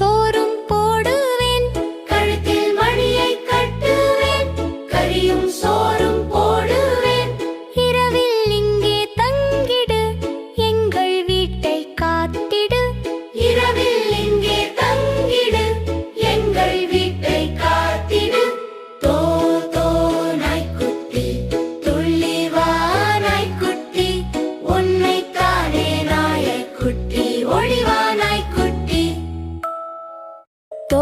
சோறும் போடுவேன், கழுத்தில் மணியை கட்டுவேன், கறியும் சோறும் போடுவேன். இரவில் இங்கே தங்கிடு, எங்கள் வீட்டை காத்திடு. இரவில் இங்கே தங்கிடு, எங்கள் வீட்டை காத்திடு. தோ தோ நாய்க்குட்டி, துள்ளி வா நாய்க்குட்டி, உன்னைத்தானே நாயக்குட்டி, ஒளிவா நாய்க்குட்டி. தோ